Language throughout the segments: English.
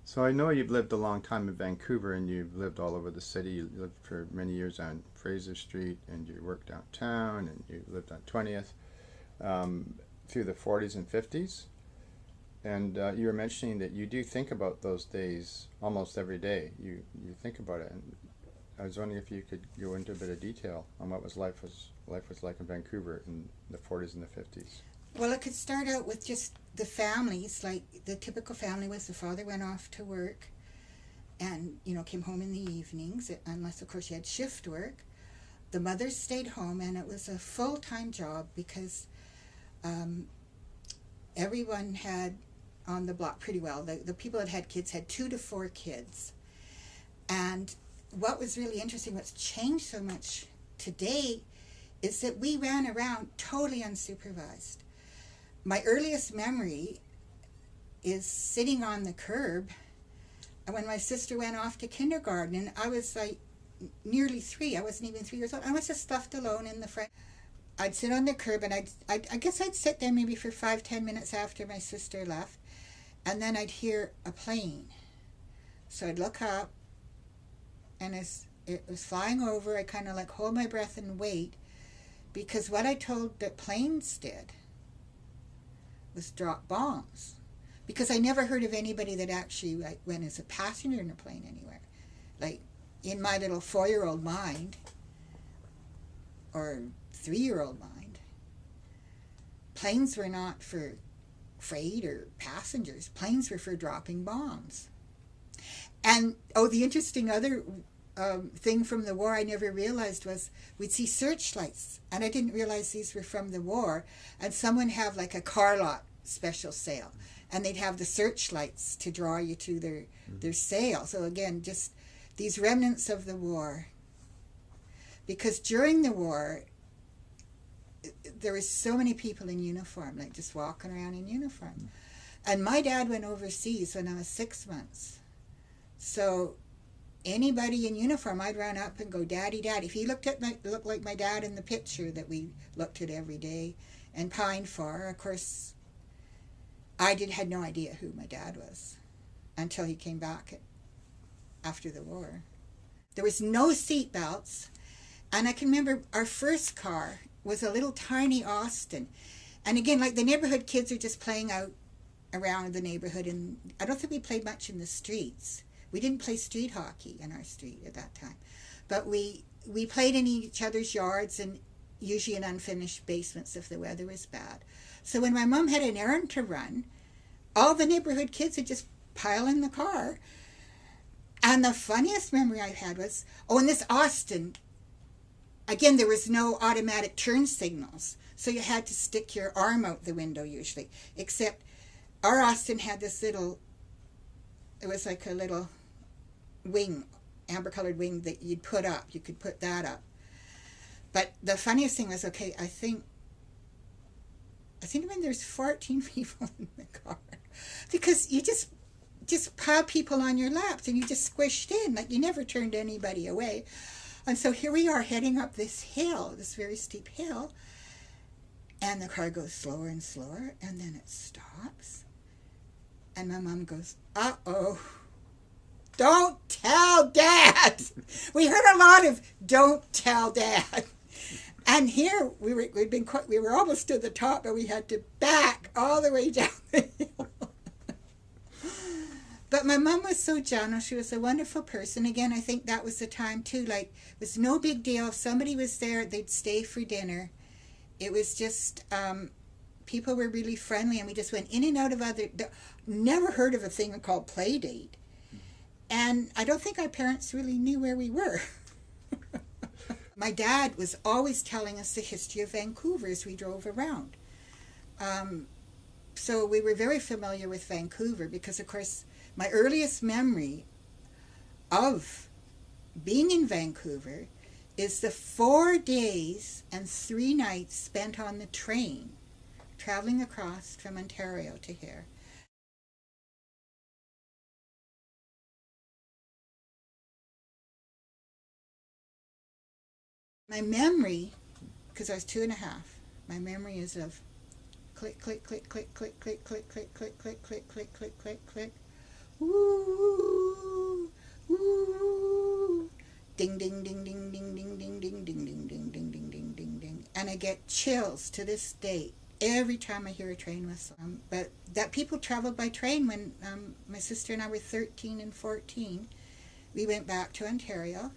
So I know you've lived a long time in Vancouver and you've lived all over the city. You lived for many years on Fraser Street and you worked downtown and you lived on 20th through the 40s and 50s. And you were mentioning that you do think about those days almost every day. You think about it. And I was wondering if you could go into a bit of detail on what life was like in Vancouver in the 40s and the 50s. Well, I could start out with just the families. Like the typical family was the father went off to work and, came home in the evenings, unless, of course, you had shift work. The mothers stayed home, and it was a full-time job because um, everyone had on the block pretty well. The people that had kids had 2 to 4 kids. And what was really interesting, what's changed so much today, is that we ran around totally unsupervised. My earliest memory is sitting on the curb when my sister went off to kindergarten, and I was like nearly 3. I wasn't even 3 years old. I was just left alone in the front. I'd sit on the curb, and I guess I'd sit there maybe for 5-10 minutes after my sister left, and then I'd hear a plane. So I'd look up, and as it was flying over, I kind of like hold my breath and wait, because what I told that planes did was drop bombs. Because I never heard of anybody that actually went as a passenger in a plane anywhere. Like, in my little 4-year-old mind, or 3-year-old mind, planes were not for freight or passengers. Planes were for dropping bombs. And, the interesting other thing from the war I never realized was we'd see searchlights, and I didn't realize these were from the war, and someone have like a car lot special sale, and they'd have the searchlights to draw you to their sale. So again, just these remnants of the war, because during the war there was so many people in uniform, like just walking around in uniform. And my dad went overseas when I was 6 months, so anybody in uniform, I'd run up and go, "Daddy, Daddy." If he looked like my dad in the picture that we looked at every day and pined for, of course, I had no idea who my dad was until he came back after the war. There was no seat belts, and I can remember our first car was a little tiny Austin. And again, like the neighborhood kids are just playing out around the neighborhood, and I don't think we played much in the streets. We didn't play street hockey in our street at that time. But we played in each other's yards and usually in unfinished basements if the weather was bad. So when my mom had an errand to run, all the neighborhood kids would just pile in the car. And the funniest memory I had was, in this Austin, again, there was no automatic turn signals. So you had to stick your arm out the window usually. Except our Austin had this little, it was like a little wing, amber-colored wing that you'd put up. You could put that up. But the funniest thing was, okay, I think when there's 14 people in the car, because you just pile people on your laps and you just squished in, like you never turned anybody away. And so here we are heading up this hill, this very steep hill, and the car goes slower and slower, and then it stops. And my mom goes, "Uh-oh, don't tell Dad." We heard a lot of "don't tell Dad." And here we were almost to the top, but we had to back all the way down the hill. But my mom was so gentle. She was a wonderful person. Again, I think that was the time too. Like, it was no big deal. If somebody was there, they'd stay for dinner. It was just people were really friendly, and we just went in and out of never heard of a thing called play date. And I don't think our parents really knew where we were. My dad was always telling us the history of Vancouver as we drove around. So we were very familiar with Vancouver because, of course, my earliest memory of being in Vancouver is the 4 days and 3 nights spent on the train traveling across from Ontario to here. My memory, because I was 2.5, my memory is of click, click, click, click, click, click, click, click, click, click, click, click, click, click, click, Woo, woo, ding, ding, ding, ding, ding, ding, ding, ding, ding, ding, ding, ding, ding, ding, ding, ding. And I get chills to this day every time I hear a train whistle. But that people traveled by train when my sister and I were 13 and 14. We went back to Ontario.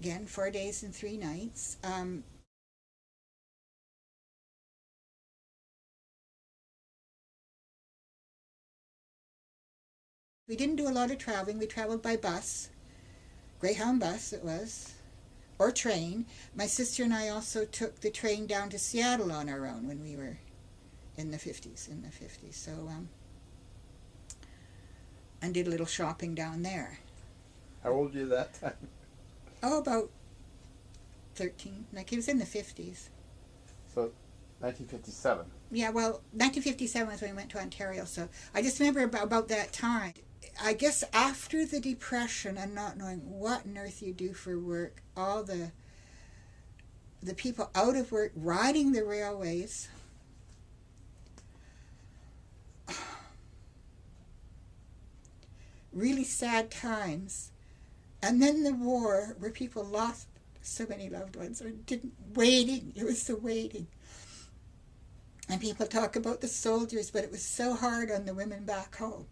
Again, 4 days and 3 nights. We didn't do a lot of traveling. We traveled by bus, Greyhound bus it was, or train. My sister and I also took the train down to Seattle on our own when we were in the 50s. So, and did a little shopping down there. How old were you that time? Oh, about 13. Like, it was in the 50s. So, 1957. Yeah, well, 1957 was when we went to Ontario, so I just remember about that time. I guess after the Depression and not knowing what on earth you do for work, all the people out of work riding the railways, really sad times, and then the war where people lost so many loved ones or didn't, waiting, it was the waiting. And people talk about the soldiers, but it was so hard on the women back home.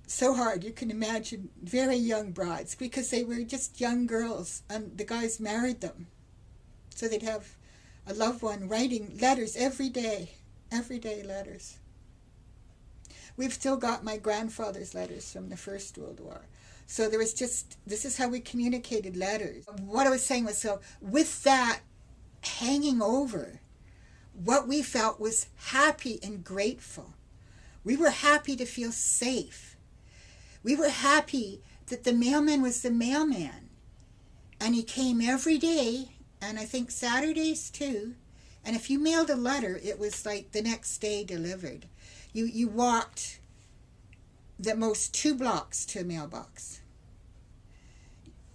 So hard, you can imagine very young brides, because they were just young girls and the guys married them. So they'd have a loved one writing letters every day letters. We've still got my grandfather's letters from the First World War. So there was just, this is how we communicated letters. What I was saying was, so with that hanging over, what we felt was happy and grateful. We were happy to feel safe. We were happy that the mailman was the mailman. And he came every day, and I think Saturdays too. And if you mailed a letter, it was like the next day delivered. You walked the most 2 blocks to a mailbox.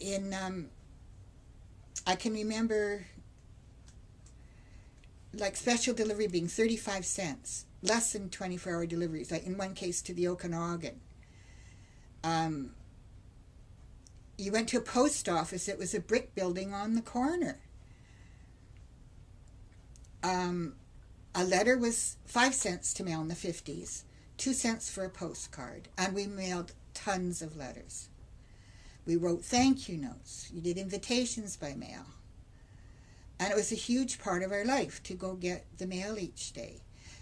I can remember like special delivery being 35 cents, less than 24-hour deliveries, like in one case to the Okanagan. You went to a post office, it was a brick building on the corner. A letter was 5 cents to mail in the 50s, 2 cents for a postcard, and we mailed tons of letters. We wrote thank you notes. You did invitations by mail. And it was a huge part of our life to go get the mail each day.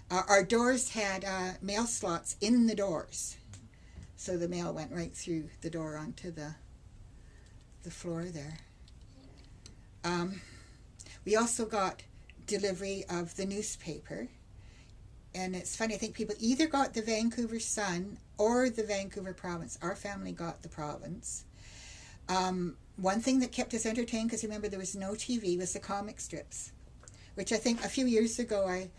Our doors had mail slots in the doors. So the mail went right through the door onto the floor there. We also got delivery of the newspaper. And it's funny, I think people either got the Vancouver Sun or the Vancouver Province. Our family got the Province. One thing that kept us entertained, because remember there was no TV, was the comic strips, which I think a few years ago I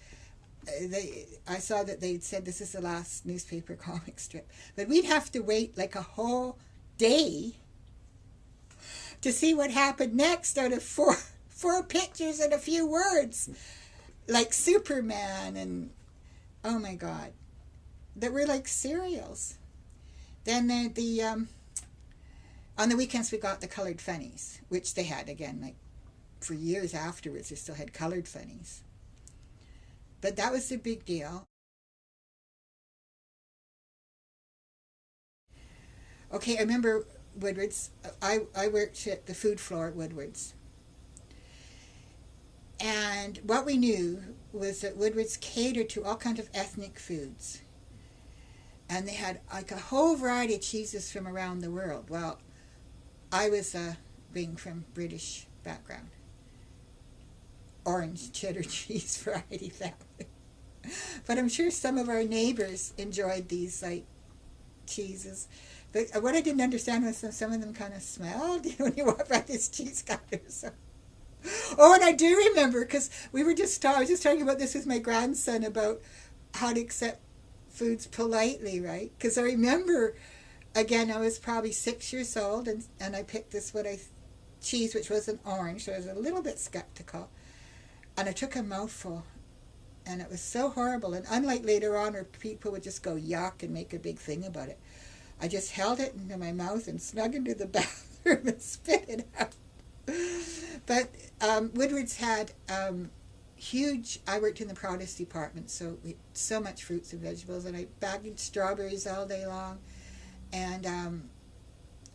saw that they'd said this is the last newspaper comic strip. But we'd have to wait like a whole day to see what happened next out of four pictures and a few words, like Superman and, oh my God, that were like serials. Then on the weekends we got the colored funnies, which they had again, like for years afterwards, they still had colored funnies. But that was the big deal. Okay, I remember Woodward's. I worked at the food floor at Woodward's. And what we knew was that Woodward's catered to all kinds of ethnic foods. And they had like a whole variety of cheeses from around the world. Well, I was being from British background. Orange cheddar cheese variety family. But I'm sure some of our neighbors enjoyed these like cheeses. But what I didn't understand was some of them kind of smelled, when you walk by this cheese counter. So. Oh, and I do remember, because I was just talking about this with my grandson about how to accept foods politely, right? Because I remember, again, I was probably 6 years old, and I picked this cheese, which was an orange, so I was a little bit skeptical. And I took a mouthful, And it was so horrible. And unlike later on where people would just go yuck and make a big thing about it, I just held it into my mouth and snuck into the bathroom and spit it out. But Woodward's had huge, I worked in the produce department, so we had so much fruits and vegetables, and I bagged strawberries all day long. And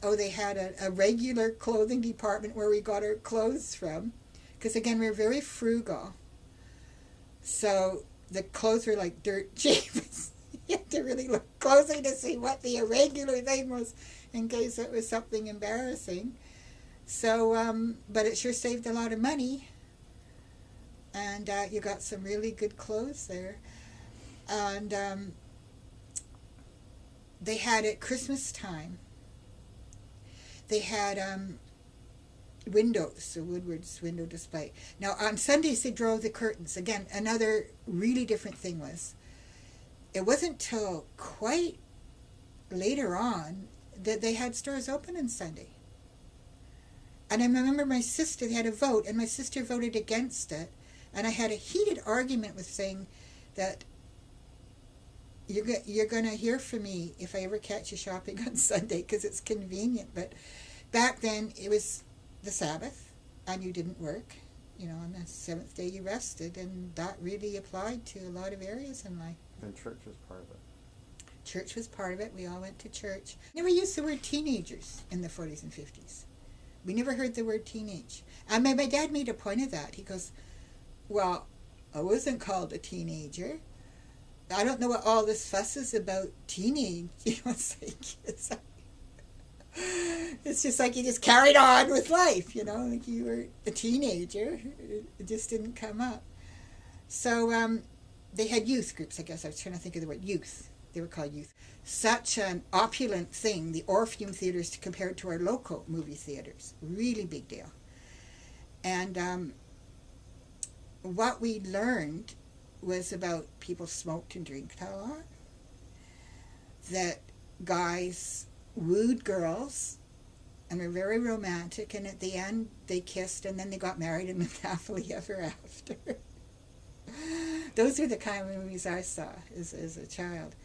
they had a regular clothing department where we got our clothes from, because again, we were very frugal. So the clothes were like dirt cheap. You had to really look closely to see what the irregular thing was in case it was something embarrassing. So, but it sure saved a lot of money. And you got some really good clothes there. And they had at Christmas time, they had windows, so Woodward's window display. Now on Sundays they drove the curtains. Again, another really different thing was, it wasn't till quite later on that they had stores open on Sunday. And I remember my sister, they had a vote, and my sister voted against it. And I had a heated argument with saying that you're going to hear from me if I ever catch you shopping on Sunday, because it's convenient. But back then it was the Sabbath and you didn't work. You know, on the seventh day you rested, and that really applied to a lot of areas in life. And church was part of it. Church was part of it. We all went to church. Never used the word teenagers in the 40s and 50s. We never heard the word teenage. And my dad made a point of that. He goes, well, I wasn't called a teenager. I don't know what all this fuss is about teenage. You know, it's just like you just carried on with life, you know, like you were a teenager. It just didn't come up. So they had youth groups, I guess. I was trying to think of the word youth. They were called youth. Such an opulent thing, the Orpheum theaters, to compare it to our local movie theaters. Really big deal. And what we learned was about people smoked and drank a lot, that guys wooed girls and were very romantic, and at the end they kissed and then they got married and lived happily ever after. Those were the kind of movies I saw as a child.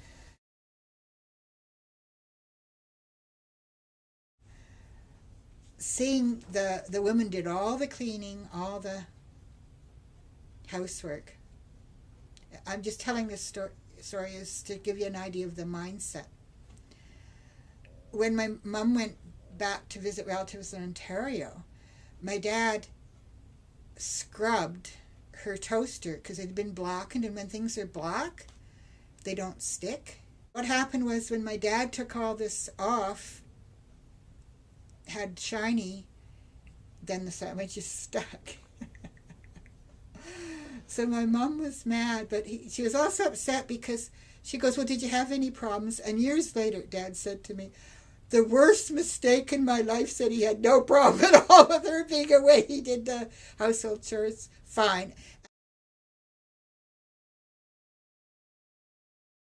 Seeing the women did all the cleaning, all the housework. I'm just telling this story is to give you an idea of the mindset. When my mom went back to visit relatives in Ontario, my dad scrubbed her toaster because it had been blackened, and when things are black, they don't stick. What happened was, when my dad took all this off, had shiny, then the sandwich is stuck. So my mom was mad, but she was also upset because she goes, well, did you have any problems? And years later, Dad said to me, the worst mistake in my life, said he had no problem at all with her being away. He did the household chores fine.